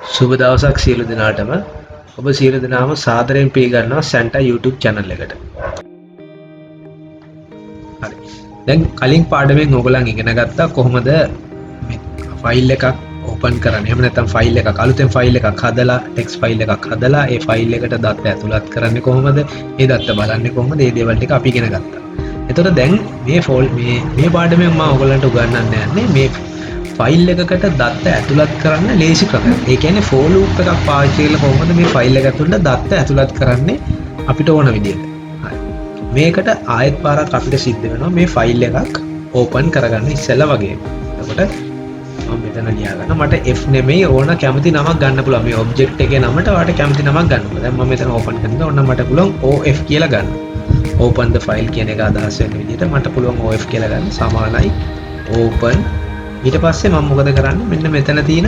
සුබ දවසක් සියලු දෙනාටම. ඔබ සියලු දෙනාම සාදරයෙන් පිළිගන්නවා සැන්ටා YouTube channel එකට. හරි. දැන් කලින් පාඩමෙන් ඔයගොල්ලන් ඉගෙන ගත්තා කොහොමද මේ ෆයිල් එකක් ඕපන් කරන්නේ. එහෙම නැත්නම් ෆයිල් එකක් අලුතෙන් ෆයිල් එකක් හදලා ටෙක්ස්ට් ෆයිල් එකක් හදලා ඒ ෆයිල් එකට දත්ත ඇතුළත් කරන්නේ කොහොමද? ඒ දත්ත බලන්නේ කොහොමද? මේ දේවල් ටික අපි ඉගෙන ගත්තා. එතකොට දැන් මේ පාඩමෙන් මම ඔයගොල්ලන්ට උගන්වන්න යන්නේ මේ ෆයිල් එකකට දත්ත ඇතුළත් කරන්න ලේසි ක්‍රමයක්. ඒ කියන්නේ for loop එකක් පාවිච්චි කරලා කොහොමද මේ ෆයිල් එක ඇතුළට දත්ත ඇතුළත් කරන්නේ අපිට ඕන විදිහට. හරි. මේකට ආයෙත් පාරක් අපිට සිද්ධ වෙනවා මේ ෆයිල් එකක් ඕපන් කරගන්න ඉස්සෙල්ලා වගේ. එතකොට මම මෙතන ලියා ගන්න මට F නෙමෙයි ඕන කැමති නමක් ගන්න පුළුවන්. මේ ඔබ්ජෙක්ට් එකේ නමට ඔයාලට කැමති නමක් ගන්න පුළුවන්. දැන් මම මෙතන ඕපන් කරනවා. ඔන්න මට පුළුවන් OF කියලා ගන්න. open the file කියන එක අදහස් වෙන විදිහට මට පුළුවන් OF කියලා ගන්න. සමානයි open. ඊට පස්සේ මම මොකද කරන්නේ? මෙන්න මෙතන තියෙන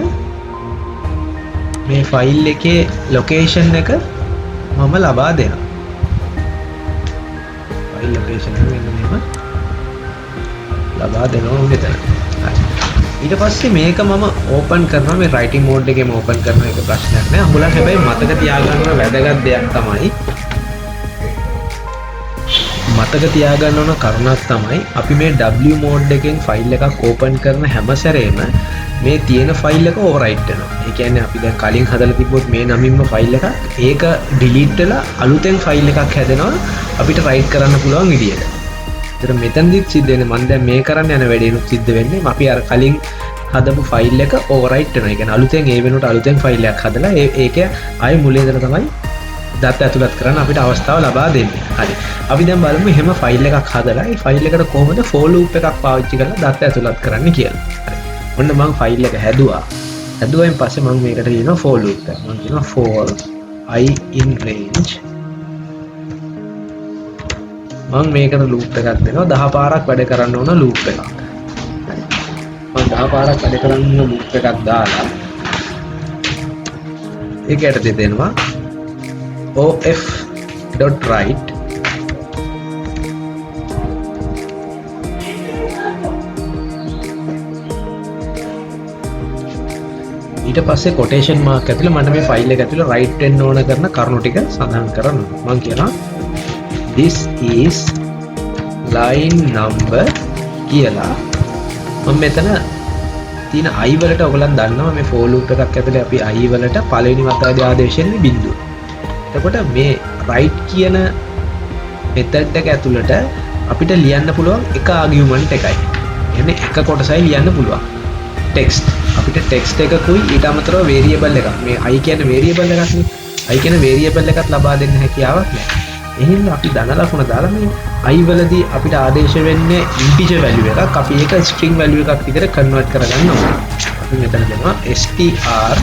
මේ ෆයිල් එකේ ලොකේෂන් එක මම ලබා දෙනවා. ෆයිල් ලොකේෂන් එක මෙන්න මෙහෙම ලබා දෙනවා මෙතන. හරි. ඊට පස්සේ මේක මම ඕපන් කරනවා මේ රයිටින් මෝඩ් එකේම ඕපන් කරන එක ප්‍රශ්නයක් නෑ. උඹලා හැබැයි මතක තියාගන්න වැදගත් දෙයක් තමයි මතක තියාගන්න ඕන කරුණක් තමයි අපි මේ W mode එකෙන් ෆයිල් එකක් ඕපන් කරන හැම සැරේම මේ තියෙන ෆයිල් එක ඕවර්රයිට් වෙනවා. ඒ කියන්නේ අපි දැන් කලින් හදලා තිබ්බොත් මේ නමින්ම ෆයිල් එකක් ඒක ඩිලීට් වෙලා අලුතෙන් ෆයිල් එකක් හැදෙනවා අපිට රයිට් කරන්න පුළුවන් විදියට. ඒතර මෙතනදිත් සිද්ධ වෙන්නේ මම දැන් මේ කරන්න යන වැඩේනුත් සිද්ධ වෙන්නේ අපි අර කලින් හදපු ෆයිල් එක ඕවර්රයිට් වෙනවා. ඒ කියන්නේ අලුතෙන් ඒ වෙනුවට අලුතෙන් ෆයිල් එකක් හදලා ඒක ආයෙ මුලින් ඉඳලා තමයි දත්ත ඇතුළත් කරන්න අපිට අවස්ථාව ලබා දෙන්නේ. හරි. අපි දැන් බලමු එහෙම ෆයිල් එකක් හදලා ඒ ෆයිල් එකට කොහොමද for loop එකක් පාවිච්චි කරලා දත්ත ඇතුළත් කරන්න කියලා. හරි. ඔන්න මම ෆයිල් එක හැදුවා. හැදුවායින් පස්සේ මම මේකට ලියනවා for loop එක. මම කියනවා for I in range. මම මේකට loop එකක් දෙනවා 10 පාරක් වැඩ කරන්න ඕන loop එකක්. හරි. මම 10 පාරක් වැඩ කරන්න loop එකක් දාලා ඒකට දෙනවා of.write ඊට පස්සේ quotation mark ඇතුළේ මට මේ ෆයිල් එක ඇතුළේ write වෙන්න ඕන කරන කරුණු ටික සඳහන් කරනවා. මම කියනවා this is line number කියලා. මම මෙතන තියෙන i වලට ඔයගලන් දන්නවා මේ for loop එකක් ඇතුළේ අපි i වලට පළවෙනි වතාවේ ආදේශයෙන් බිඳුව. එතකොට මේ write කියන method එක ඇතුළට අපිට ලියන්න පුළුවන් එක argument එකයි. يعني එක කොටසයි ලියන්න පුළුවන්. text අපිට text එකකුයි ඊට අමතරව variable එකක්. මේ i කියන්නේ variable එකක් නේ. i කියන variable එකක් ලබා දෙන්න හැකියාවක් නැහැ. එහෙනම් අපි ධන ලකුණ දාලා මේ i වලදී අපිට ආදේශ වෙන්නේ integer value එකක්. අපි ඒක string value එකක් විදිහට convert කරගන්න ඕනේ. අපි මෙතන දෙනවා str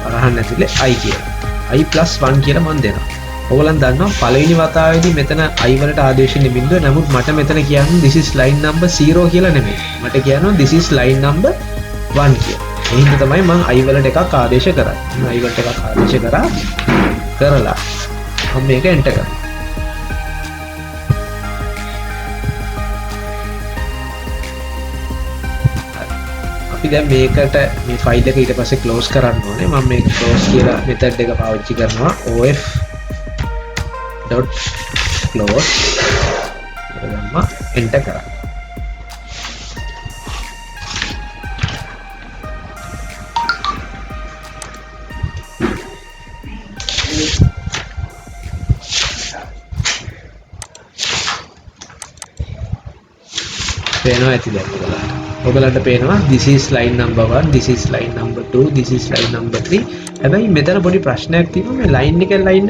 අරහන් ඇතුලේ i කියලා. i +1 කියලා මම දෙනවා. ඔයගොල්ලන් දන්නවා පළවෙනි වතාවේදී මෙතන i වලට ආදේශින්නේ බිඳුව. නමුත් මට මෙතන කියන්නේ this is line number 0 කියලා නෙමෙයි. මට කියනවා this is line number 1 කියලා. ඒ හින්දා තමයි මම i වලට එකක් ආදේශ කරන්නේ. මම i වලට එකක් ආදේශ කරලා මම මේක enter කරනවා. අපි දැන් මේකට මේ ෆයිල් එක ඊට පස්සේ ක්ලෝස් කරන්න ඕනේ. මම මේක ක්ලෝස් කියලා මෙතඩ් එක පාවිච්චි කරනවා of.close කරගන්න enter කරා. පේනවා ඇති දැන් ඔයගලන්ට පේනවා this is line number 1 this is line number 2 this is line number 3. හැබැයි මෙතන පොඩි ප්‍රශ්නයක් තියෙනවා මේ line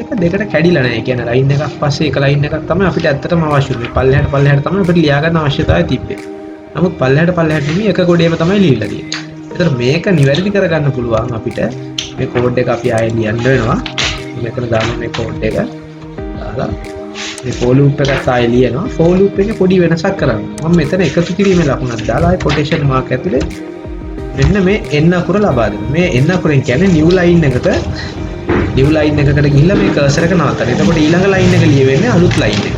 එක දෙකට කැඩිලා නැහැ. ඒ කියන්නේ line එකක් පස්සේ එක line එකක් තමයි අපිට ඇත්තටම අවශ්‍ය වෙන්නේ. පල්ලෙහාට තමයි අපිට ලියා ගන්න අවශ්‍යතාවය තිබ්බේ. නමුත් පල්ලෙහාට නෙමෙයි එක කොටේම තමයි ලියලා තියෙන්නේ. ඒතර මේක නිවැරදි කරගන්න පුළුවන් අපිට මේ කෝඩ් එක අපි ආයෙ ලියන්න වෙනවා. මෙතන දාන්න මේ කෝඩ් එක දාලා මේ for loop එකත් ආයෙ ලියනවා. for loop එකේ පොඩි වෙනසක් කරන්න. මම මෙතන එකතු කිරීමේ ලකුණක් දාලා ආයෙ quotation mark ඇතුලේ මෙන්න මේ n අකුර ලබා දෙනවා. මේ n අකුරෙන් කියන්නේ new line එකකට ගිහිල්ලා මේ cursor එක නවත්තන්න. එතකොට ඊළඟ line එක ලියවෙන්නේ අලුත් line එක.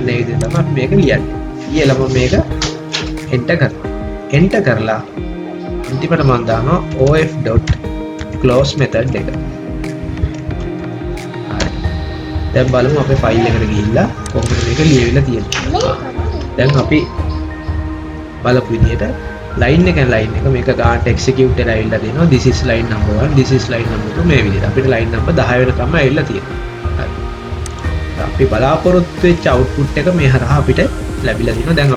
මේ විදිහට තමයි අපි මේක ලියන්නේ. ඊළඟ මේක enter කරනවා. enter කරලා අන්තිමට මම දානවා of.close method එක. හරි. දැන් බලමු අපේ ෆයිල් එකට ගිහිල්ලා කොහොමද මේක ලියවිලා තියෙන්නේ. දැන් අපි බලපු විදිහට line එක මේක ගානට execute වෙලා ඇවිල්ලා දෙනවා. this is line number 1, this is line number 2 මේ විදිහට. අපිට line number 10 වෙනකම්ම ඇවිල්ලා තියෙනවා. හරි. අපි බලාපොරොත්තු වෙච්ච output එක මේ හරහා අපිට ලැබිලා තිනවා. දැන්